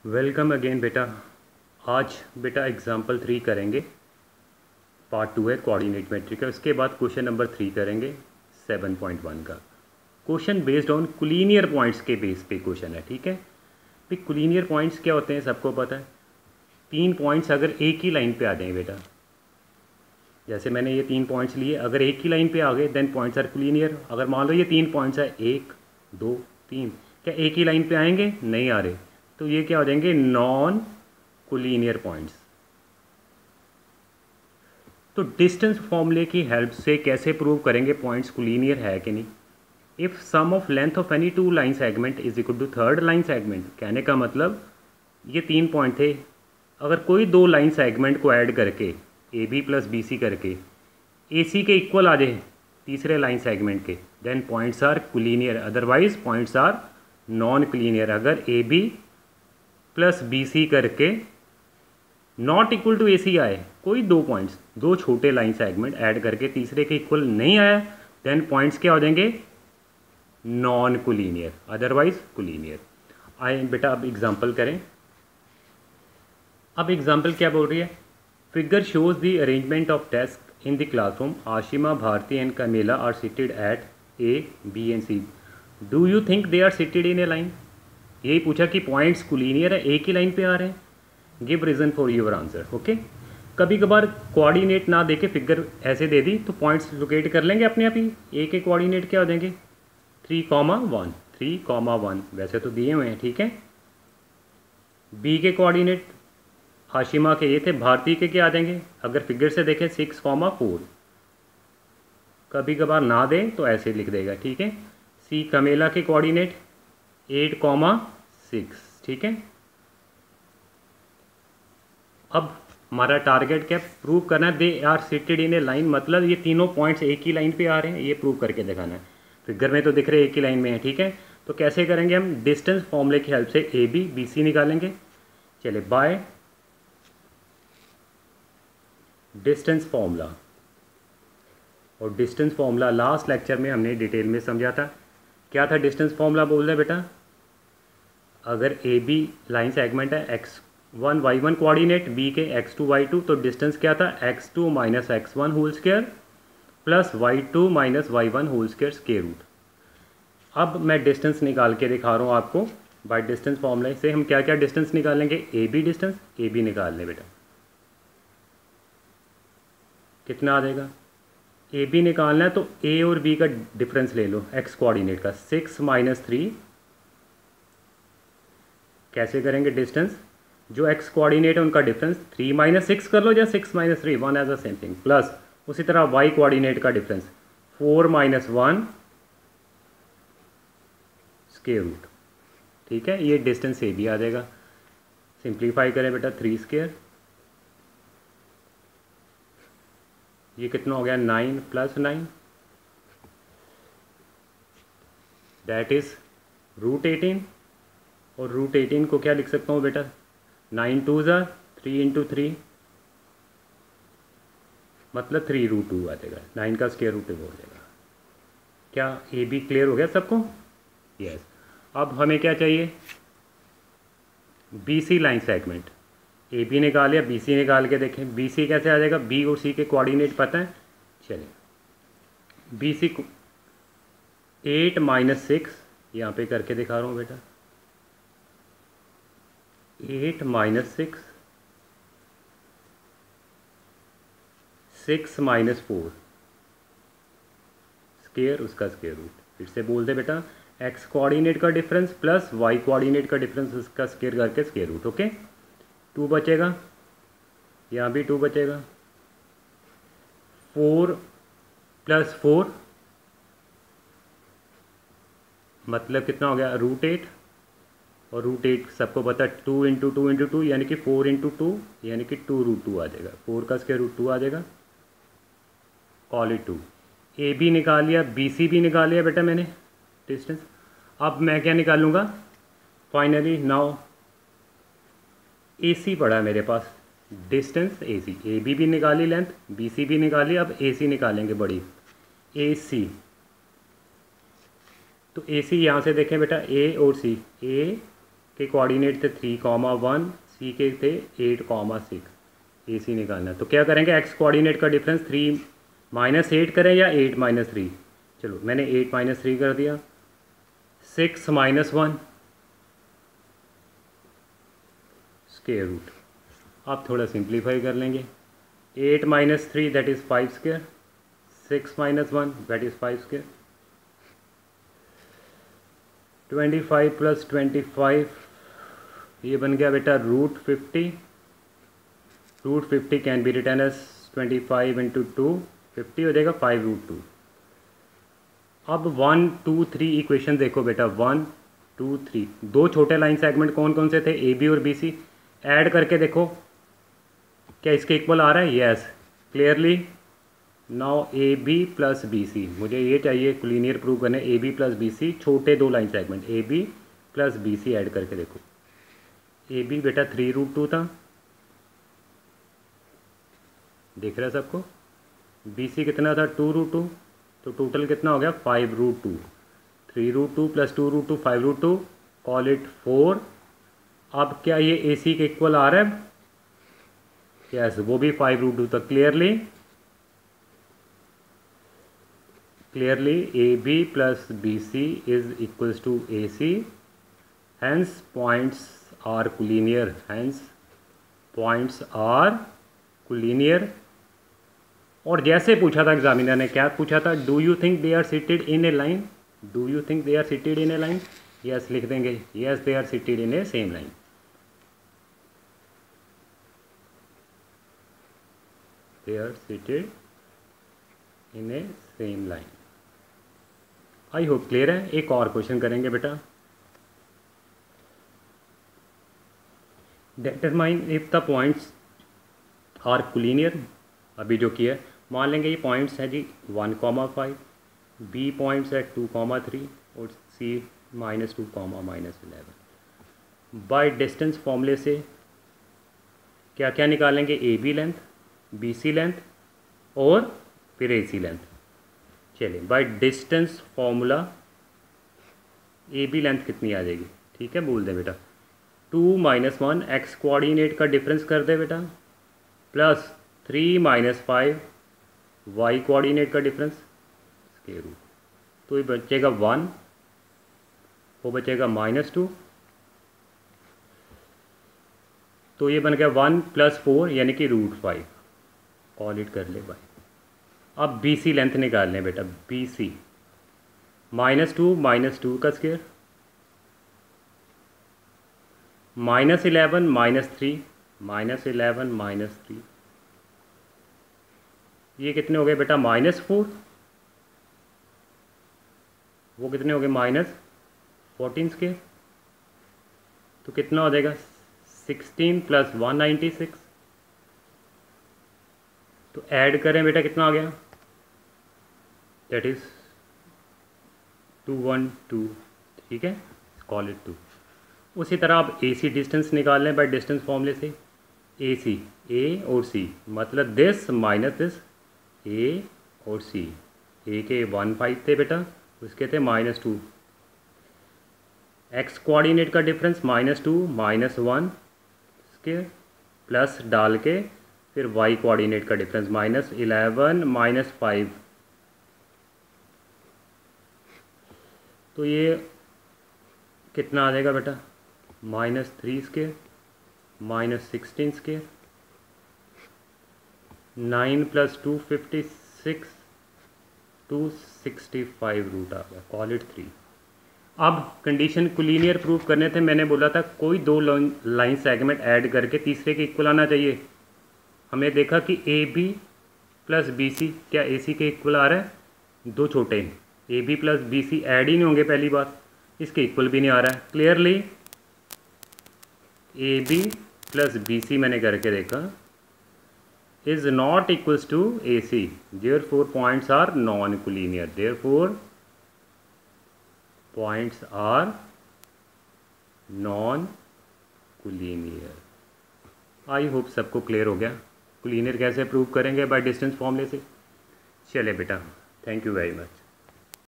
Welcome again बेटा। आज बेटा एग्जाम्पल 3 करेंगे। पार्ट 2 है कोऑर्डिनेट मेट्रिक का। उसके बाद क्वेश्चन नंबर 3 करेंगे 7.1 का। Question based on collinear points के बेस पे क्वेश्चन है, ठीक है। भाई कोलिनियर पॉइंट्स क्या होते हैं सबको पता है। 3 पॉइंट्स अगर एक ही लाइन पे आ जाएं बेटा, जैसे मैंने ये 3 पॉइंट्स लिए, अगर एक ही लाइन पे आ गए देन पॉइंट्स आर कोलिनियर। अगर मान लो ये 3 पॉइंट्स है 1 2 3, क्या एक ही लाइन पे आएंगे? नहीं आ रहे, तो ये क्या हो जाएंगे? Non collinear points. तो डिस्टेंस फॉर्मूले की हेल्प से कैसे प्रूव करेंगे पॉइंट्स कोलिनियर है कि नहीं। If sum of length of any 2 line segment is equal to third line segment, कहने का मतलब ये 3 पॉइंट थे, अगर कोई 2 लाइन सेगमेंट को ऐड करके A B plus B C करके ए सी के इक्वल आ जाए तीसरे लाइन सेगमेंट के, then points are collinear, otherwise points are non collinear. अगर A B plus B C करके not equal to A C आए, कोई 2 पॉइंट्स 2 छोटे लाइन सेगमेंट ऐड करके तीसरे के इक्वल नहीं आया, देन पॉइंट्स क्या हो जाएंगे? Non collinear, otherwise collinear. आए बेटा अब एग्जांपल करें। अब एग्जांपल क्या बोल रही है? Figure shows the arrangement of desk in the classroom. Ashima, Bharti and Kamela are seated at A B and C. Do you think they are seated in a line? यही पूछा कि पॉइंट्स कोलिनियर है, एक ही लाइन पे आ रहे हैं। Give reason for your answer. Okay, कभी कभार कोऑर्डिनेट ना देके फिगर ऐसे दे दी तो पॉइंट्स लोकेट कर लेंगे अपने आप ही। ए के कोऑर्डिनेट क्या हो जाएंगे? 3,1 3,1 वैसे तो दिए हुए हैं, ठीक है। बी के कोऑर्डिनेट हाशिमा के ये थे, भारती के क्या आ जाएंगे अगर फिगर से देखें? 6,4। कभी कभार ना दें तो ऐसे लिख देगा, ठीक है। सी कमेला के कोऑर्डिनेट 8,6, ठीक है। अब हमारा टारगेट क्या? प्रूव करना है they are seated in a line, मतलब ये तीनों पॉइंट्स एक ही लाइन पे आ रहे हैं, ये प्रूव करके दिखाना है। फिगर में तो दिख रहे एक ही लाइन में है, ठीक है। तो कैसे करेंगे हम? डिस्टेंस फॉर्मूले की हेल्प से ए बी बी सी निकालेंगे। चले बाय डिस्टेंस फॉर्मूला। और डिस्टेंस फॉर्मूला लास्ट लेक्चर में हमने डिटेल में समझा था। क्या था डिस्टेंस फॉर्मूला? बोल रहे बेटा, अगर ए बी लाइन सेगमेंट है x1 y1 कोऑर्डिनेट, बी के x2 y2, तो डिस्टेंस क्या था? x2 minus x1 whole square plus y2 minus y1 whole square square root. अब मैं डिस्टेंस निकाल के दिखा रहा हूँ आपको। बाय डिस्टेंस फॉर्मूला से हम क्या क्या डिस्टेंस निकालेंगे? A B distance, A B निकाल लें बेटा। कितना आ जाएगा? ए बी निकालना है तो ए और बी का डिफरेंस ले लो एक्स कोऑर्डिनेट का, 6 माइनस 3। कैसे करेंगे डिस्टेंस? जो एक्स कोऑर्डिनेट है उनका डिफरेंस 3 माइनस 6 कर लो, या 6 minus 3, one as the same thing, plus उसी तरह वाई कोऑर्डिनेट का डिफरेंस 4 माइनस 1 स्क्वायर रूट, ठीक है। ये डिस्टेंस ए बी आ जाएगा। सिंप्लीफाई करें बेटा, 3 स्क्वायर, ये कितना हो गया? 9 प्लस 9, दैट इज √18। और √18 को क्या लिख सकता हूँ बेटा? 9 2 ज़ा 3 इंटू 3, मतलब 3√2 आ जाएगा। 9 का स्क्वायर रूट हो जाएगा। क्या ए बी क्लियर हो गया सबको? यस। अब हमें क्या चाहिए? B C line segment. A B निकाल लिया, बी सी निकाल के देखें बी सी कैसे आ जाएगा? बी और सी के कोऑर्डिनेट पता है। चलिए बी सी 8 माइनस 6 यहाँ पे करके दिखा रहा हूँ बेटा। 8 माइनस 6, 6 माइनस 4 स्क्वायर, उसका स्क्वायर रूट। फिर से बोल दे बेटा, एक्स कोऑर्डिनेट का डिफरेंस प्लस वाई कोऑर्डिनेट का डिफरेंस, उसका स्क्वायर करके स्क्वायर रूट। ओके, 2 बचेगा, यहाँ भी 2 बचेगा। 4 प्लस 4 मतलब कितना हो गया? √8। और √8 सबको पता है 2 इंटू 2 इंटू 2 यानी कि 4 इंटू 2 यानी कि 2√2 आ जाएगा। 4 का स्क्वायर रूट 2 आ जाएगा। Call it 2। ए बी निकाल लिया, बी सी भी निकाल लिया बेटा मैंने डिस्टेंस। अब मैं क्या निकालूंगा? फाइनली नाउ ए सी पड़ा है मेरे पास, distance A C. A B भी निकाली लेंथ, बी सी भी निकाली, अब ए सी निकालेंगे बड़ी, ए सी। तो ए सी यहाँ से देखें बेटा, ए और सी, ए के कोऑर्डिनेट थे 3,1, सी के थे 8,6, ए सी निकालना। तो क्या करेंगे, एक्स कोऑर्डिनेट का डिफरेंस 3 - 8 करें या 8 - 3। चलो मैंने 8 - 3 कर दिया। 6 - 1 स्क्वायर रूट। आप थोड़ा सिंप्लीफाई कर लेंगे। 8 - 3 that is 5 square, 6 - 1 that is 5 square. 25 + 25 ये बन गया बेटा √50। √50 कैन बी रिटर्न एज 25 × 2, 50 हो जाएगा 5√2। अब 1 2 3 इक्वेशन देखो बेटा, 1 2 3 दो छोटे लाइन सेगमेंट कौन कौन से थे, ए बी और बी सी। ऐड करके देखो क्या इसके इक्वल आ रहा है, yes clearly. Now A B plus B C, मुझे ये चाहिए कोलिनियर प्रूव करने, A B plus B C छोटे दो line segment, A B plus B C add करके देखो। ए बी बेटा 3√2 था, देख रहा है सबको। बी सी कितना था 2√2, तो टोटल कितना हो गया 5√2। 3√2 + 2√2 5√2, कॉल इट 4। अब क्या ये ए सी के इक्वल आ रहा है, यस वो भी 5√2 तक। Clearly A B plus B C is equals to A C, hence points are collinear, hence points are collinear. और जैसे पूछा था एग्जामिनर ने, क्या पूछा था, do you think they are seated in a line, do you think they are seated in a line, yes लिख देंगे, yes they are seated in a same line. They are seated in a same line. I hope clear है। एक और question करेंगे बेटा, determine if the points are collinear. अभी जो किया है, मान लेंगे ये पॉइंट्स हैं जी 1,5, बी पॉइंट्स है 2,3 और सी -2, -11। बाय डिस्टेंस फॉर्मूले से क्या क्या निकालेंगे, A B length, B C length और फिर ए सी लेंथ। चलिए by distance formula A B length कितनी आ जाएगी, ठीक है बोल दे बेटा 2 - 1 एक्स कोऑर्डिनेट का डिफरेंस कर दे बेटा, प्लस 3 - 5 वाई कोऑर्डिनेट का डिफरेंस स्क्वायर रूट। तो ये बचेगा 1, वो बचेगा -2, तो ये बन गया 1 + 4 यानी कि √5, कॉल इट कर ले भाई। अब बी सी लेंथ निकाल लें बेटा, बी सी -2 -2 का स्क्वायर, -11 -3 -11 -3, ये कितने हो गए बेटा -4, वो कितने हो गए -14 स्क्वायर, तो कितना हो जाएगा 16 + 196। तो ऐड करें बेटा कितना आ गया, दैट इज़ 212, ठीक है कॉल इट 2। उसी तरह आप ए सी डिस्टेंस निकाल लें बाय डिस्टेंस फॉर्मूले से। ए सी, ए और सी मतलब दिस माइनस दिस, ए और सी। ए के 1,5 थे बेटा, उसके थे -2। एक्स कोऑर्डिनेट का डिफरेंस -2 -1 स्क्वायर, प्लस डाल के फिर वाई कोऑर्डिनेट का डिफरेंस -11 -5। तो ये कितना आ जाएगा बेटा -3 स्क्वायर -16 स्क्वायर, 9 + 2 56, 265 रूट आ गया, कॉल इट 3। अब कंडीशन कोलिनियर प्रूफ करने थे, मैंने बोला था कोई दो लाइन सेगमेंट ऐड करके तीसरे के इक्वल आना चाहिए। हमने देखा कि A B plus B C क्या ए सी के इक्वल आ रहा है, दो छोटे A B plus B C add ही नहीं होंगे, पहली बात इसके इक्वल भी नहीं आ रहा है। Clearly A B plus B C मैंने करके देखा is not equals to AC, therefore points are non-collinear, therefore points are non-collinear। I hope सबको क्लियर हो गया कोलिनियर कैसे प्रूव करेंगे बाय डिस्टेंस फॉर्मूले से। चले बेटा, थैंक यू वेरी मच।